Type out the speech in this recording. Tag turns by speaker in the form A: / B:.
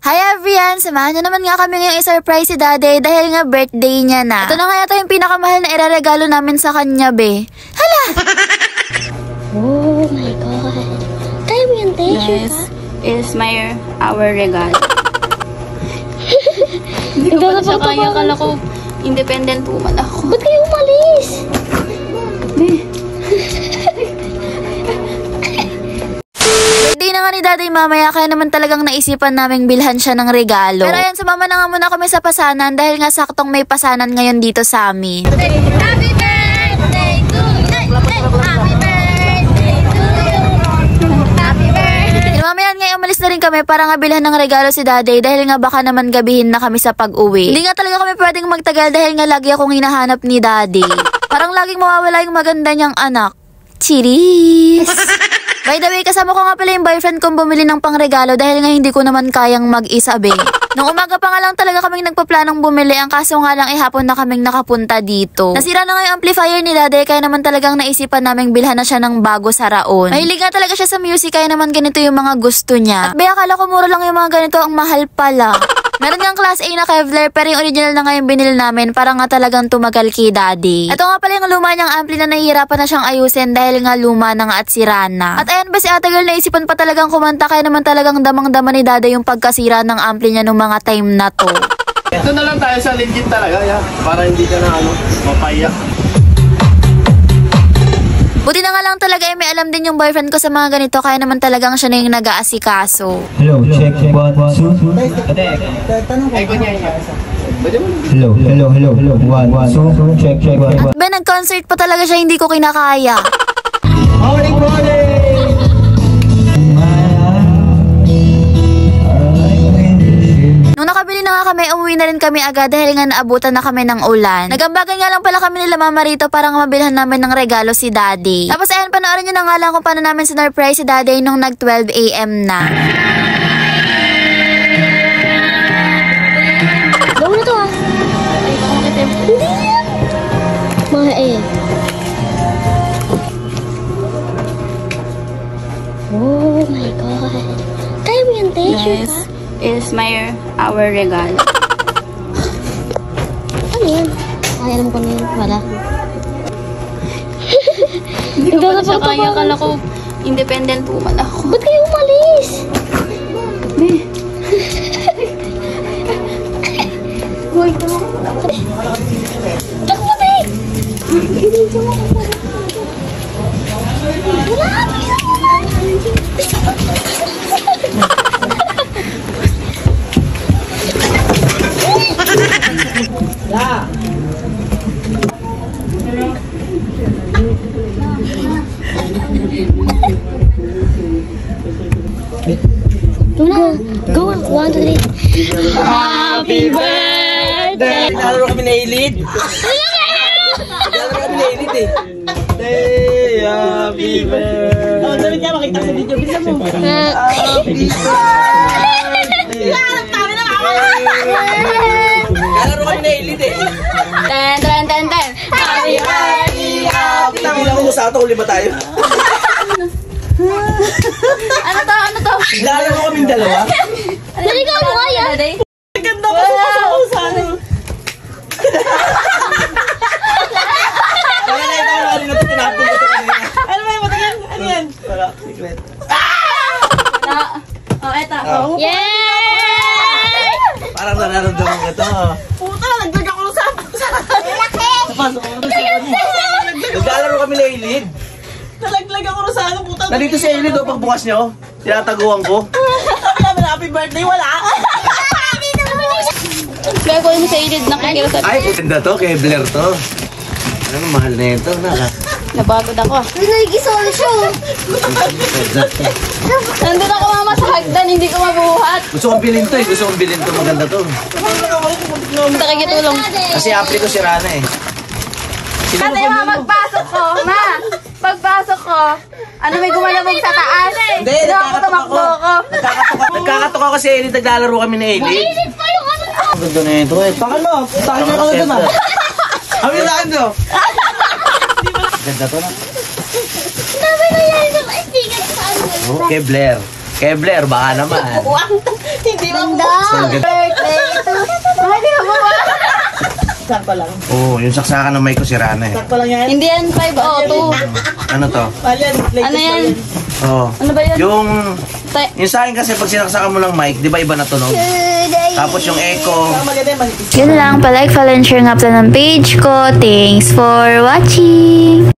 A: Hi everyone! Samahan nyo naman nga kami ngayong i-surprise si Daddy dahil nga birthday niya na. Ito na nga yata yung pinakamahal na ireregalo namin sa kanya, be. Hala!
B: Oh my God. Kaya mo yung t-shirt,
C: Yes, is our regalo. Hindi ko pa siya kaya. Kala ko independent woman ako.
B: Ba't kayo umalis?
A: Birthday na nga ni Daddy mamaya kaya naman talagang naisipan naming bilhan siya ng regalo. Pero ayan, sumama na nga muna kami sa pasanan dahil nga saktong may pasanan ngayon dito sa amin.
B: Happy birthday to you! Happy birthday to you! Happy birthday!
A: Mamaya nga umalis na rin kami para nga bilhan ng regalo si Daddy dahil nga baka naman gabihin na kami sa pag-uwi. Hindi nga talaga kami pwedeng magtagal dahil nga lagi akong hinahanap ni Daddy. Parang laging mawawala yung maganda niyang anak. Chiris! By the way, kasama ko nga pala yung boyfriend kong bumili ng pangregalo dahil nga hindi ko naman kayang mag-isa, be. Nung umaga pa nga lang talaga kaming nagpaplanong bumili, ang kaso nga lang ihapon na kaming nakapunta dito. Nasira na nga yung amplifier ni Daddy kaya naman talagang naisipan naming bilhan na siya ng bago sa raon. Mahilig nga talaga siya sa music kaya naman ganito yung mga gusto niya. At be, akala ko mura lang yung mga ganito, ang mahal pala. Meron nga class A na Kevlar pero yung original na nga yung binili namin para nga talagang tumagal kay Daddy. Ito nga pala yung luma niyang ampli na nahihirapan na siyang ayusin dahil nga luma na nga at sira na. At ayan ba si Ate Girl, naisipan pa talagang kumanta kaya naman talagang damang-dama ni Daddy yung pagkasira ng ampli niya nung mga time na to.
D: Ito na lang tayo sa legit talaga, ya. Para hindi ka na mapaiyak.
A: Buti na nga lang talaga may alam din yung boyfriend ko sa mga ganito kaya naman talagang siya na yung nag-aasikaso.
E: Hello, check 1, 2. Hello, 1, 2, check 1.
A: At ba, nag-concert pa talaga siya, hindi ko kinakaya.
E: Morning!
A: Nung nakabili na nga kami, umuwi na rin kami agad dahil nga naabutan na kami ng ulan. Nagambagan nga lang pala kami nila mama rito para nga mabilhan namin ng regalo si Daddy. Tapos ayan, panoorin nyo na nga lang kung paano namin sinurprise si Daddy nung nag 12 AM na.
B: Gawin na to ah. Hindi yan. Mga eh. Oh my God. Kaya mo yung t-shirt,
C: Yes, is our regalo.
B: Ano yan? Ay, alam ko na yun. Wala.
C: Hindi ko pa siya kaya. Kala ko independent woman ako.
B: Ba't kayo umalis?
C: Hoy, tama ko.
B: Takbo, babe! Wala! Go! 1, 2, 3.
C: Happy birthday!
D: Naglalaro kami na elid. Naglalaro kami na elid eh. Happy birthday. Oh, sabi niya makita sa video. Bisa mo. Happy birthday. Naglalaro kami na elid eh.
C: Ten. Happy birthday!
D: Bilang mo sa ato, huli ba tayo?
C: Ano to?
D: Naglalaro kaming dalawa.
B: Naligaw mo kaya?
D: Ganda pa sa sana. Wala na ito. Ano na ito? Tinapin ko ito kanina. Ano ba yung matagal? Ano yan? Wala. Secret.
C: Eto.
B: Yay!
D: Parang nararamdaman ko ito. Puta, nagdag ako sa naglalaro kami na Elid. Nalaglag ako sa ano, puta. Nandito si Elid, pagbukas niyo. Tinataguan ko. Sabi namin, happy birthday, wala.
C: Kaya ko yung sa ilid na kakilasa.
D: Ay, ganda to, Kevlar to. Ano, mahal na ito.
C: Nabagod ako.
B: Naligisol siya.
C: Nandun ako mama sa hagdan, hindi ko mabuhat.
D: Gusto kong bilhin to eh. Gusto kong bilhin to, maganda to.
C: Punta kayo kitulong.
D: Kasi apli ko si Rana eh.
C: Kasi pagpasok ko, pagpasok ko, ano may gumalabog sa taas?
D: Hindi,
C: Tumakbo ko.
D: Nagkakatok ako kasi Elid, naglalaro kami na Elid.
B: Mainit pa yung ano to.
D: Ang ganda na ito eh. Takan mo. Takan mo ka na dun ah. Ang ilaan nyo. Ganda to na.
B: Sabi na yan yung sticker sa ano.
D: Oh, Kevlar. Kevlar, baka naman. Sakto lang. Oo, yung saksakan ng mic ko sira na eh. Sakto lang yan.
C: Hindi yan 502.
D: Ano to?
C: Ano yan?
D: Oo.
C: Ano ba yan?
D: Yung sa akin kasi pag sinaksakan mo ng mic, di ba iba na tunog? Tapos yung echo.
A: Yun lang, palike, follow, and share nga pala ng page ko. Thanks for watching!